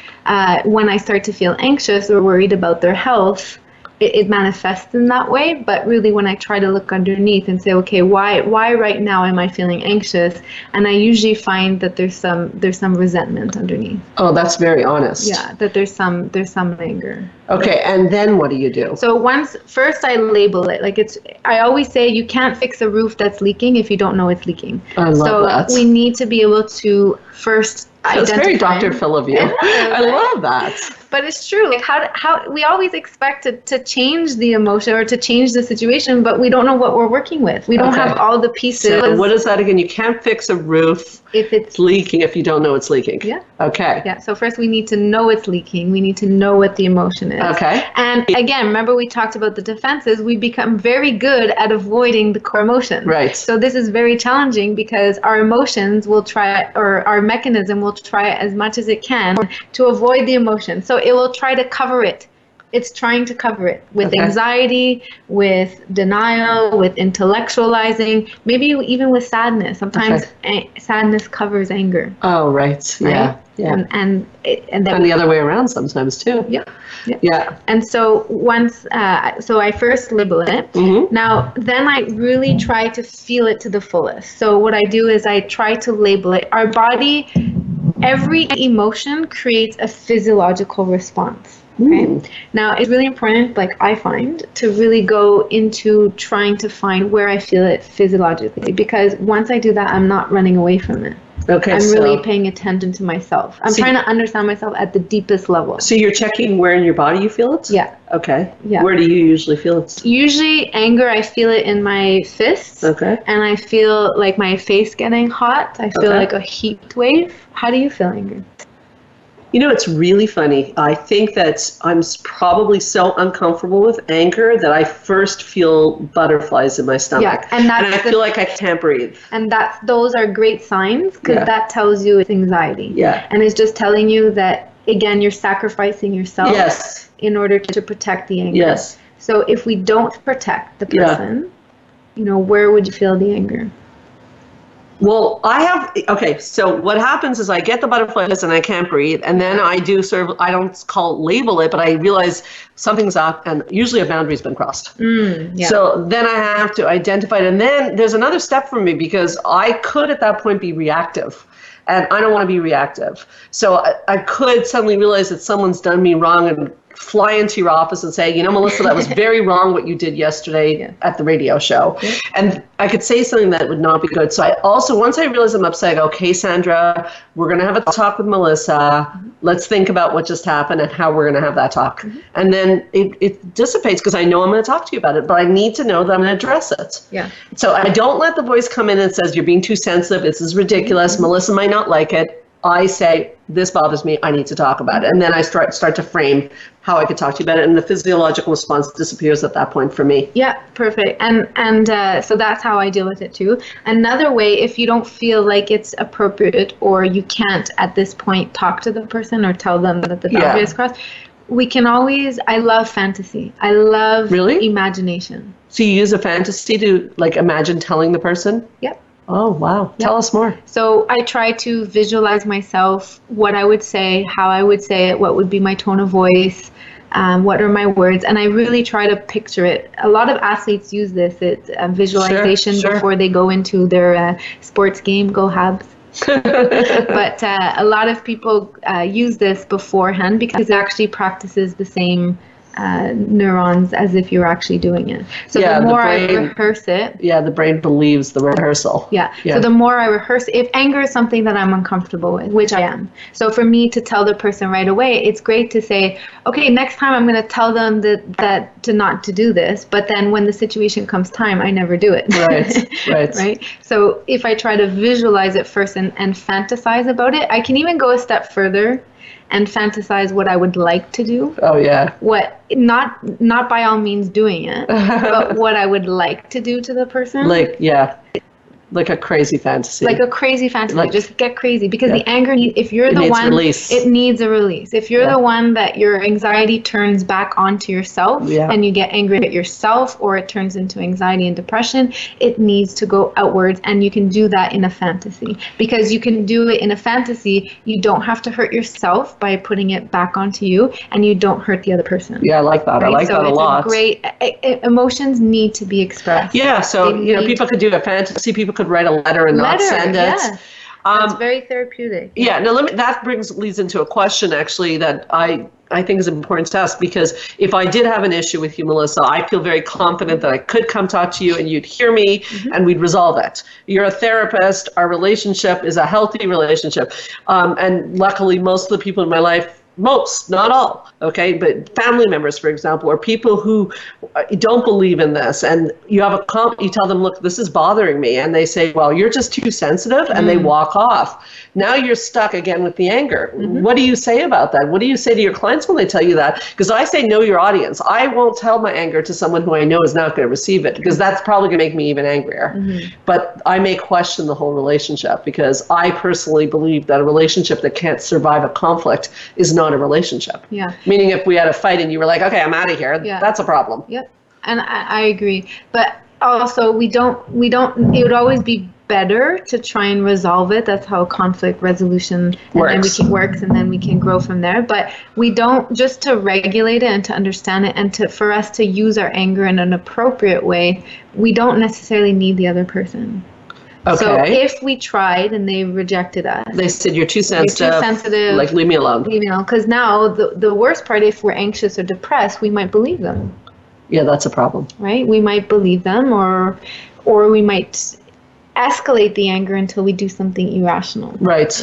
when I start to feel anxious or worried about their health, it manifests in that way. But really when I try to look underneath and say, okay, why right now am I feeling anxious? And I usually find that there's some resentment underneath. Oh, that's very honest. Yeah, that there's some anger. Okay, and then what do you do? So first I label it. I always say you can't fix a roof that's leaking if you don't know it's leaking. I love that. So we need to be able to first That's identify. very Dr. Phil of you. I love that. But it's true. Like how we always expect to change the emotion or to change the situation, but we don't know what we're working with. We don't have all the pieces. So what is that again? You can't fix a roof if it's leaking if you don't know it's leaking. Yeah. Okay. Yeah. So first we need to know it's leaking. We need to know what the emotion is. Okay. And again, remember we talked about the defenses. We become very good at avoiding the core emotion. Right. So this is very challenging because our emotions will try, or our mechanism will try as much as it can to avoid the emotion. So it will try to cover it. It's trying to cover it with anxiety, with denial, with intellectualizing, maybe even with sadness. Sometimes sadness covers anger. Oh, right. Yeah. Yeah. And the other way around sometimes too. Yeah. Yeah. And so so I first label it. Mm-hmm. Now, then I really try to feel it to the fullest. So what I do is I try to label it. Our body, every emotion creates a physiological response. Okay. Now, it's really important, like I find, to really go into trying to find where I feel it physiologically, because once I do that, I'm not running away from it. Okay, I'm really paying attention to myself. I'm trying to understand myself at the deepest level. So you're checking where in your body you feel it? Yeah. Okay. Yeah. Where do you usually feel it? Usually anger, I feel it in my fists. Okay. And I feel like my face getting hot. I feel like a heat wave. How do you feel anger? You know, it's really funny. I think that I'm probably so uncomfortable with anger that I first feel butterflies in my stomach. Yeah, and I feel like I can't breathe. And those are great signs, because that tells you it's anxiety. Yeah. And it's just telling you that, again, you're sacrificing yourself in order to protect the anger. Yes. So if we don't protect the person, where would you feel the anger? Well, so what happens is I get the butterflies and I can't breathe, and then I do I don't label it, but I realize something's up, and usually a boundary's been crossed. So then I have to identify it, and then there's another step for me, because I could at that point be reactive, and I don't want to be reactive. So I could suddenly realize that someone's done me wrong and fly into your office and say, Melissa, that was very wrong what you did yesterday at the radio show. And I could say something that would not be good. So I also, once I realize I'm upset, I go, okay, Sandra, we're going to have a talk with Melissa. Let's think about what just happened and how we're going to have that talk. And then it dissipates, because I know I'm going to talk to you about it, but I need to know that I'm going to address it. Yeah. So I don't let the voice come in and says, you're being too sensitive. This is ridiculous. Melissa might not like it. I say, this bothers me, I need to talk about it. And then I start to frame how I could talk to you about it, and the physiological response disappears at that point for me. Yeah, perfect. And so that's how I deal with it too. Another way, if you don't feel like it's appropriate, or you can't at this point talk to the person or tell them that the boundary is crossed, we can always, I love fantasy. I love imagination. So you use a fantasy to imagine telling the person? Yep. Oh, wow. Tell us more. So I try to visualize myself, what I would say, how I would say it, what would be my tone of voice, what are my words, and I really try to picture it. A lot of athletes use this. It's visualization before they go into their sports game, go Habs. But a lot of people use this beforehand, because it actually practices the same neurons as if you're actually doing it. So the more I rehearse it. Yeah, the brain believes the rehearsal. Yeah. So the more I rehearse, if anger is something that I'm uncomfortable with, which I am. So for me to tell the person right away, it's great to say, okay, next time I'm going to tell them that to not to do this. But then when the situation comes time, I never do it. Right. Right. So if I try to visualize it first and fantasize about it, I can even go a step further and fantasize what I would like to do. Oh yeah. What not by all means doing it, but what I would like to do to the person. Like a crazy fantasy. Like a crazy fantasy. Just get crazy, because the anger, if you're the one, it needs a release. If you're the one that your anxiety turns back onto yourself and you get angry at yourself, or it turns into anxiety and depression, it needs to go outwards, and you can do that in a fantasy. Because you can do it in a fantasy, you don't have to hurt yourself by putting it back onto you, and you don't hurt the other person. Yeah, I like that. Right? I like that a lot. Great. Emotions need to be expressed. Yeah, so people could do a fantasy, people could write a letter and not send it. Yeah. It's very therapeutic. Yeah, now that leads into a question actually that I think is important to ask, because if I did have an issue with you, Melissa, I feel very confident that I could come talk to you and you'd hear me and we'd resolve it. You're a therapist. Our relationship is a healthy relationship. And luckily, most of the people in my life, not all, okay, but family members, for example, or people who don't believe in this, and you tell them, look, this is bothering me, and they say, well, you're just too sensitive, and they walk off. Now you're stuck again with the anger. What do you say about that? What do you say to your clients when they tell you that? Because I say, know your audience. I won't tell my anger to someone who I know is not going to receive it, because that's probably going to make me even angrier. But I may question the whole relationship, because I personally believe that a relationship that can't survive a conflict is not a relationship. Yeah. Meaning if we had a fight and you were like, okay, I'm out of here, that's a problem. Yep. And I agree. But also it would always be better to try and resolve it. That's how conflict resolution works, and then we can grow from there. But we don't, just to regulate it and to understand it, and for us to use our anger in an appropriate way, we don't necessarily need the other person. Okay. So if we tried and they rejected us, they said you're too sensitive. Like, leave me alone. Leave me alone. Because now the worst part, if we're anxious or depressed, we might believe them. Yeah, that's a problem. Right? We might believe them, or we might escalate the anger until we do something irrational. Right.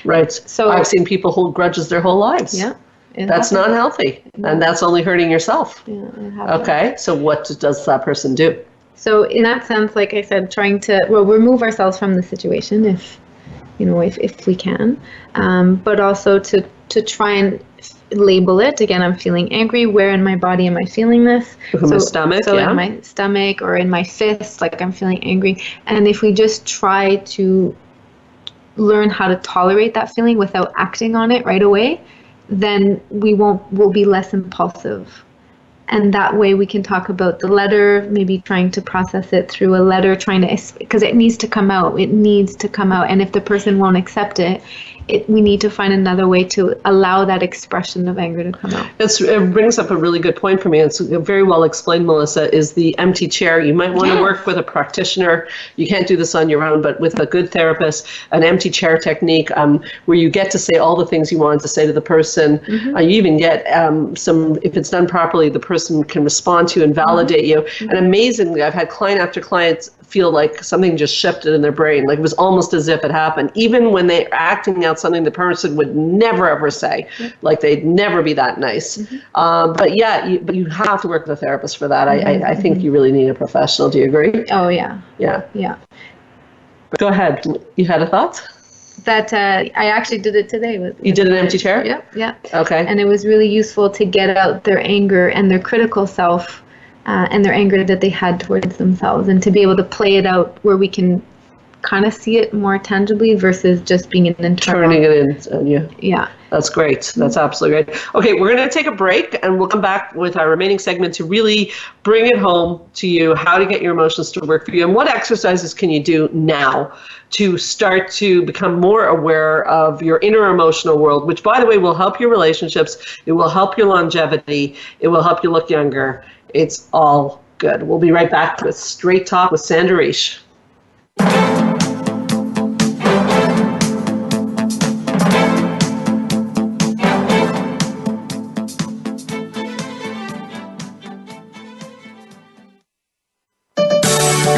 Right. So I've seen people hold grudges their whole lives. Yeah. That's not healthy, and that's only hurting yourself. Yeah, okay, so what does that person do? So in that sense, like I said, trying to remove ourselves from the situation if we can, but also to try and label it. Again, I'm feeling angry. Where in my body am I feeling this? In my stomach, yeah. In my stomach or in my fist, like I'm feeling angry. And if we just try to learn how to tolerate that feeling without acting on it right away, then we'll be less impulsive. And that way we can talk about the letter, maybe trying to process it through a letter, because it needs to come out. It needs to come out. And if the person won't accept it, we need to find another way to allow that expression of anger to come out. It brings up a really good point for me. It's very well explained, Melissa, is the empty chair. You might want to work with a practitioner. You can't do this on your own, but with a good therapist, an empty chair technique where you get to say all the things you wanted to say to the person. You even get if it's done properly, the person can respond to you and validate you. And amazingly, I've had client after client feel like something just shifted in their brain. Like it was almost as if it happened. Even when they're acting out something the person would never ever say, like they'd never be that nice. But you have to work with a therapist for that. I think you really need a professional. Do you agree? Oh, yeah. Yeah. Go ahead. You had a thought? That I actually did it today. You did an empty chair? Yeah. Okay. And it was really useful to get out their anger and their critical self and their anger that they had towards themselves, and to be able to play it out where we can kind of see it more tangibly versus just being an internal. Turning it in. Yeah. That's great. That's absolutely great. Okay, we're going to take a break, and we'll come back with our remaining segment to really bring it home to you, how to get your emotions to work for you, and what exercises can you do now to start to become more aware of your inner emotional world, which, by the way, will help your relationships. It will help your longevity. It will help you look younger. It's all good. We'll be right back with Straight Talk with Sandra Reish.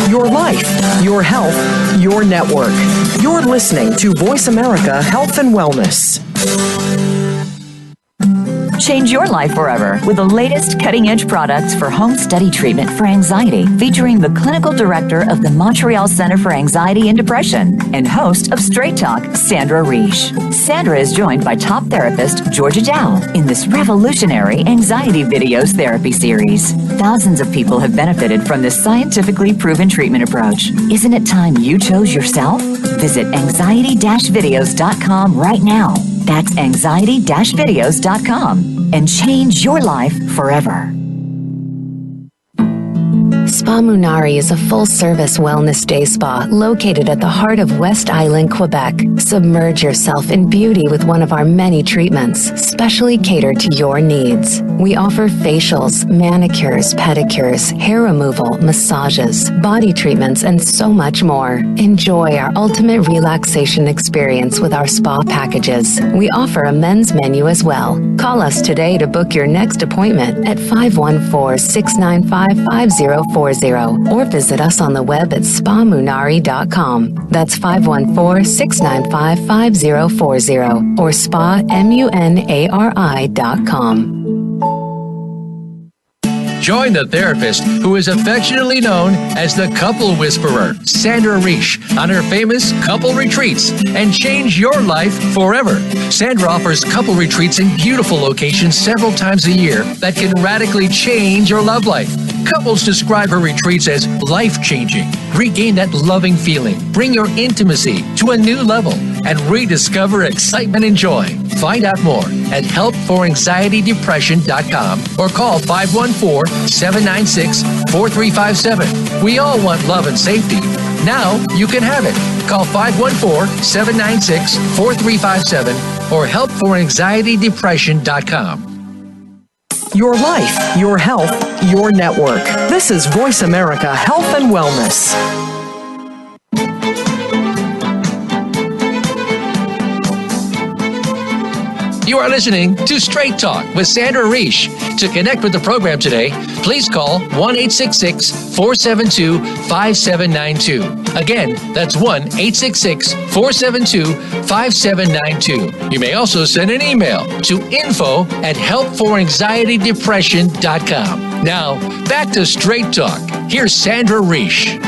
Your life, your health, your network. You're listening to Voice America Health and Wellness. Change your life forever with the latest cutting-edge products for home study treatment for anxiety, featuring the clinical director of the Montreal Center for Anxiety and Depression and host of Straight Talk, Sandra Reish. Sandra is joined by top therapist Georgia Dow in this revolutionary anxiety videos therapy series. Thousands of people have benefited from this scientifically proven treatment approach. Isn't it time you chose yourself? Visit anxiety-videos.com right now. That's anxiety-videos.com and change your life forever. Spa Munari is a full-service wellness day spa located at the heart of West Island, Quebec. Submerge yourself in beauty with one of our many treatments, specially catered to your needs. We offer facials, manicures, pedicures, hair removal, massages, body treatments, and so much more. Enjoy our ultimate relaxation experience with our spa packages. We offer a men's menu as well. Call us today to book your next appointment at 514-695-5040 or visit us on the web at spamunari.com. That's 514-695-5040 or spamunari.com. Join the therapist who is affectionately known as the Couple Whisperer, Sandra Reish, on her famous couple retreats, and change your life forever. Sandra offers couple retreats in beautiful locations several times a year that can radically change your love life. Couples describe her retreats as life-changing. Regain that loving feeling, bring your intimacy to a new level, and rediscover excitement and joy. Find out more at helpforanxietydepression.com or call 514-796-4357. We all want love and safety. Now you can have it. Call 514-796-4357 or helpforanxietydepression.com. Your life, your health, your network. This is Voice America Health and Wellness. You are listening to Straight Talk with Sandra Reish. To connect with the program today, please call 1-866-472-5792. Again, that's 1-866-472-5792. You may also send an email to info@helpforanxietydepression.com. Now, back to Straight Talk. Here's Sandra Reish.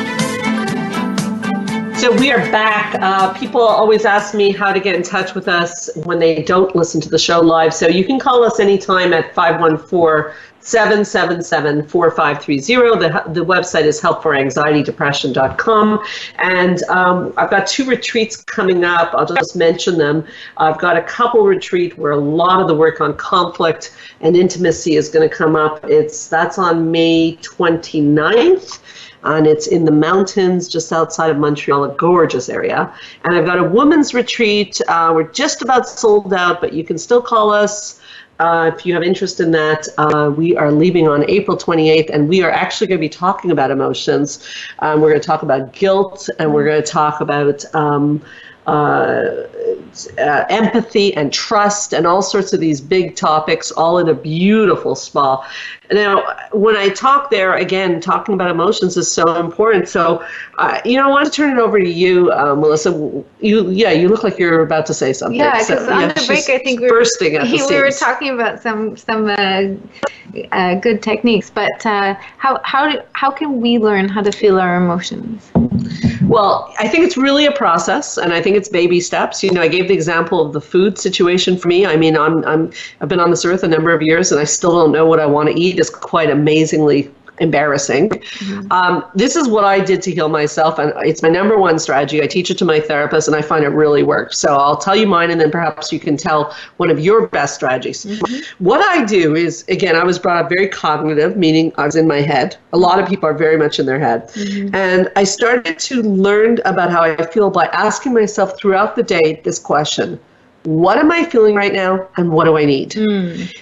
So we are back. People always ask me how to get in touch with us when they don't listen to the show live. So you can call us anytime at 514-777-4530. The website is helpforanxietydepression.com. And I've got 2 retreats coming up. I'll just mention them. I've got a couple retreat where a lot of the work on conflict and intimacy is going to come up. That's on May 29th. And it's in the mountains just outside of Montreal, a gorgeous area. And I've got a women's retreat. We're just about sold out, but you can still call us if you have interest in that. We are leaving on April 28th, and we are actually going to be talking about emotions. We're going to talk about guilt, and we're going to talk about empathy and trust and all sorts of these big topics, all in a beautiful spa. Now, when I talk there, again, talking about emotions is so important. So, I want to turn it over to you, Melissa. You look like you're about to say something. Yeah, because on the break, I think we were talking about some good techniques. But how can we learn how to feel our emotions? Well, I think it's really a process, and I think it's baby steps. I gave the example of the food situation for me. I mean, I've been on this earth a number of years, and I still don't know what I want to eat. It's quite amazingly embarrassing. Mm-hmm. This is what I did to heal myself, and it's my number one strategy. I teach it to my therapist, and I find it really works. So I'll tell you mine, and then perhaps you can tell one of your best strategies. Mm-hmm. What I do is, again, I was brought up very cognitive, meaning I was in my head. A lot of people are very much in their head. Mm-hmm. And I started to learn about how I feel by asking myself throughout the day this question: what am I feeling right now, and what do I need?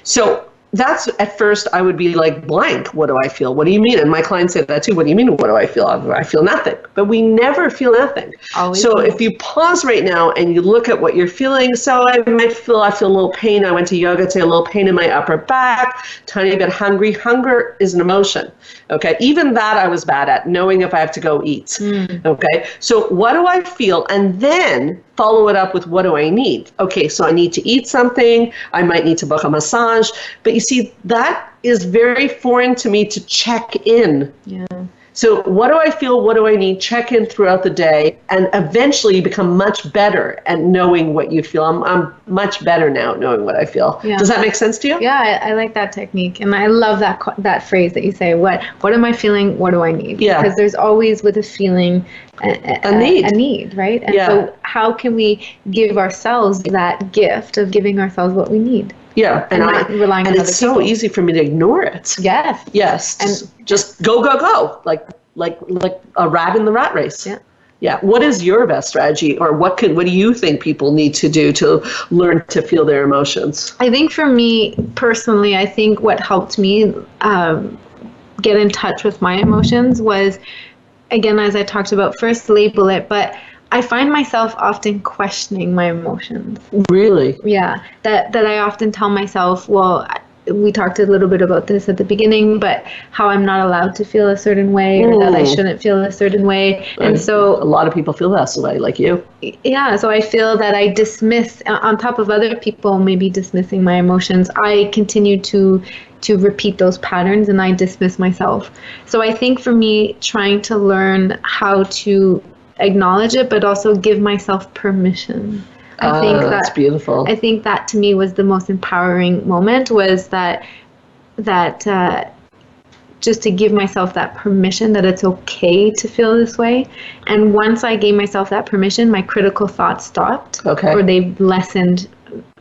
So that's, at first, I would be like, blank, what do I feel? What do you mean? And my clients say that too. What do you mean, what do I feel? I feel nothing. But we never feel nothing. If you pause right now and you look at what you're feeling, so I feel a little pain. I went to yoga today, a little pain in my upper back, tiny bit hungry. Hunger is an emotion. Okay. Even that I was bad at, knowing if I have to go eat. Okay. So what do I feel? And then follow it up with, what do I need? Okay, so I need to eat something. I might need to book a massage. But you see, that is very foreign to me to check in. Yeah. So what do I feel? What do I need? Check in throughout the day, and eventually you become much better at knowing what you feel. I'm much better now at knowing what I feel. Yeah. Does that make sense to you? Yeah, I like that technique, and I love that phrase that you say. What am I feeling? What do I need? Yeah. Because there's always, with a feeling, a need, right? And so how can we give ourselves that gift of giving ourselves what we need? Yeah, and not relying on other people. It's so easy for me to ignore it. Yes, and just go, like a rat in the rat race. Yeah. What is your best strategy, or what do you think people need to do to learn to feel their emotions? I think for me personally, I think what helped me get in touch with my emotions was, again, as I talked about, first label it, but I find myself often questioning my emotions. Really? Yeah. That I often tell myself, well, we talked a little bit about this at the beginning, but how I'm not allowed to feel a certain way, or that I shouldn't feel a certain way. And so a lot of people feel that way, like you. Yeah. So I feel that I dismiss, on top of other people maybe dismissing my emotions, I continue to repeat those patterns, and I dismiss myself. So I think for me, trying to learn how to acknowledge it, but also give myself permission. I think that's beautiful. I think that to me was the most empowering moment, was that just to give myself that permission that it's okay to feel this way. And once I gave myself that permission, my critical thoughts stopped, or they lessened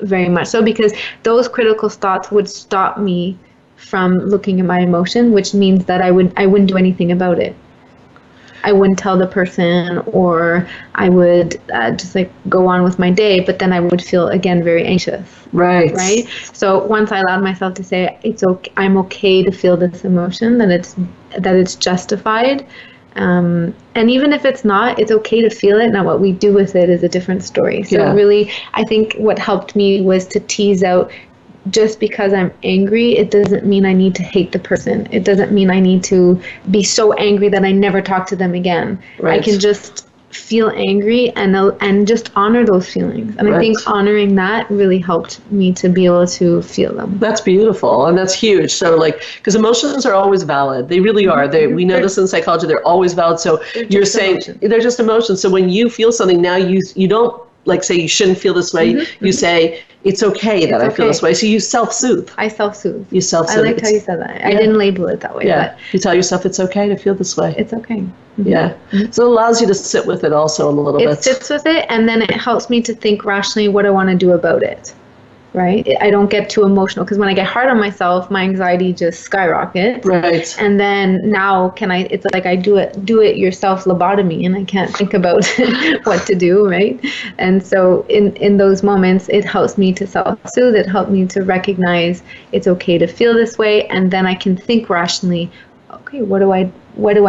very much so, because those critical thoughts would stop me from looking at my emotion, which means that I wouldn't do anything about it. I wouldn't tell the person, or I would just go on with my day, but then I would feel again very anxious. Right. So once I allowed myself to say it's okay, I'm okay to feel this emotion, that it's justified, And even if it's not, it's okay to feel it. Now, what we do with it is a different story. So really, I think what helped me was to tease out, just because I'm angry, it doesn't mean I need to hate the person. It doesn't mean I need to be so angry that I never talk to them again. Right. I can just feel angry and just honor those feelings. And I think honoring that really helped me to be able to feel them. That's beautiful, and that's huge. So because emotions are always valid. They really are. We know this in psychology. They're always valid. So you're saying they're just emotions. So when you feel something, now you don't say you shouldn't feel this way. You say, it's okay that I feel this way. So you self-soothe. I self-soothe. You self-soothe. I liked how you said that. I didn't label it that way. Yeah. But you tell yourself it's okay to feel this way. It's okay. Yeah. So it allows you to sit with it also a little bit. It sits with it, and then it helps me to think rationally what I want to do about it. Right? I don't get too emotional, because when I get hard on myself, my anxiety just skyrockets. Right. And then now it's like I do it yourself lobotomy, and I can't think about what to do, right? And so in those moments, it helps me to self-soothe. It helps me to recognize it's okay to feel this way, and then I can think rationally, okay, what do I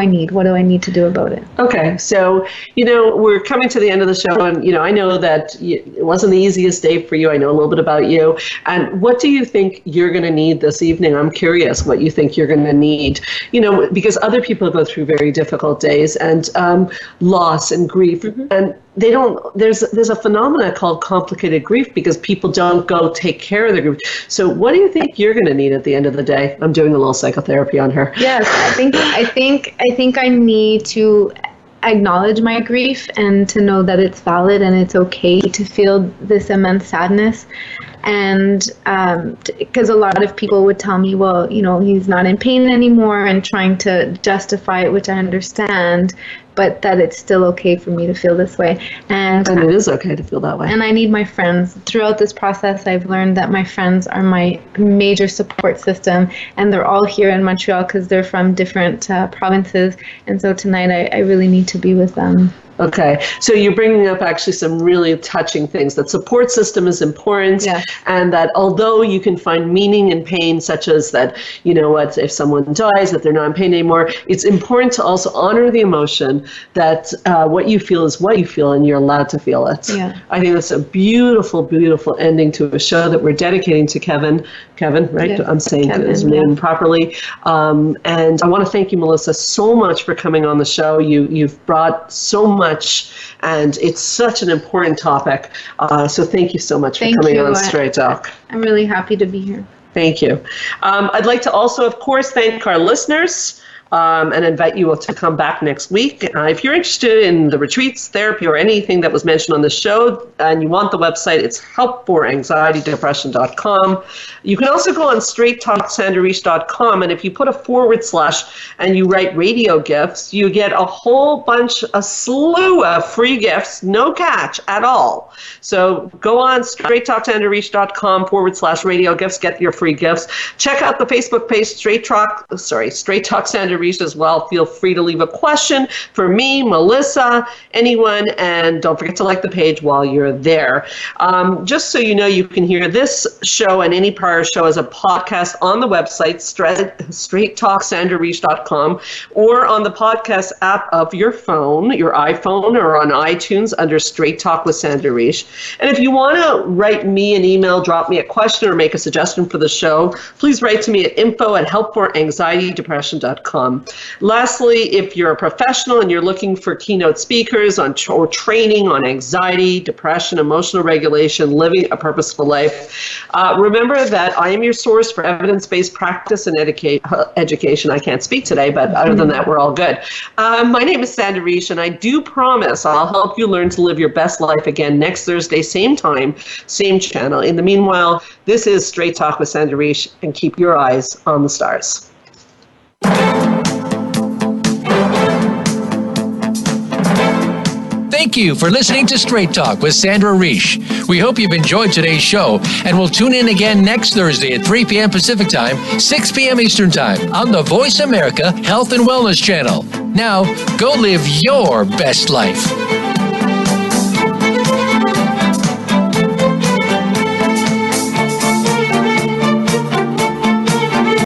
need? What do I need to do about it? Okay, so, we're coming to the end of the show, and, I know that it wasn't the easiest day for you. I know a little bit about you. And what do you think you're going to need this evening? I'm curious what you think you're going to need, because other people go through very difficult days and loss and grief. And there's a phenomena called complicated grief, because people don't go take care of their grief. So what do you think you're going to need at the end of the day? I'm doing a little psychotherapy on her. Yes, I think I need to acknowledge my grief and to know that it's valid and it's okay to feel this immense sadness. And because a lot of people would tell me, well, he's not in pain anymore, and trying to justify it, which I understand, but that it's still okay for me to feel this way. And it is okay to feel that way. And I need my friends. Throughout this process, I've learned that my friends are my major support system, and they're all here in Montreal because they're from different provinces. And so tonight I really need to be with them. Okay, so you're bringing up actually some really touching things. That support system is important, and that although you can find meaning in pain, such as that, if someone dies, that they're not in pain anymore, it's important to also honor the emotion that what you feel is what you feel, and you're allowed to feel it. Yeah. I think that's a beautiful, beautiful ending to a show that we're dedicating to Kevin, right? Yeah. I'm saying his name properly. And I want to thank you, Melissa, so much for coming on the show. You've brought so much, and it's such an important topic. So thank you so much for coming on Straight Talk. I'm really happy to be here. Thank you. I'd like to also, of course, thank our listeners. And invite you to come back next week. If you're interested in the retreats, therapy, or anything that was mentioned on the show, and you want the website, it's helpforanxietydepression.com. You can also go on straighttalksandrareach.com, and if you put a / and you write radio gifts, you get a slew of free gifts, no catch at all. So go on straighttalksandrareach.com / radio gifts, get your free gifts. Check out the Facebook page, Straight Talk Sandra Reach as well. Feel free to leave a question for me, Melissa, anyone, and don't forget to like the page while you're there. Just so you know, you can hear this show and any prior show as a podcast on the website, straighttalksandrareach.com, or on the podcast app of your phone, your iPhone, or on iTunes under Straight Talk with Sandra Reach. And if you want to write me an email, drop me a question, or make a suggestion for the show, please write to me at info@helpforanxietydepression.com. Lastly, if you're a professional and you're looking for keynote speakers or training on anxiety, depression, emotional regulation, living a purposeful life, remember that I am your source for evidence-based practice and education. I can't speak today, but other than that, we're all good. My name is Sandra Reach, and I do promise I'll help you learn to live your best life again next Thursday, same time, same channel. In the meanwhile, this is Straight Talk with Sandra Reach, and keep your eyes on the stars. Thank you for listening to Straight Talk with Sandra Reach. We hope you've enjoyed today's show, and we'll tune in again next Thursday at 3 p.m. Pacific Time, 6 p.m. Eastern Time on the Voice America Health and Wellness Channel. Now, go live your best life.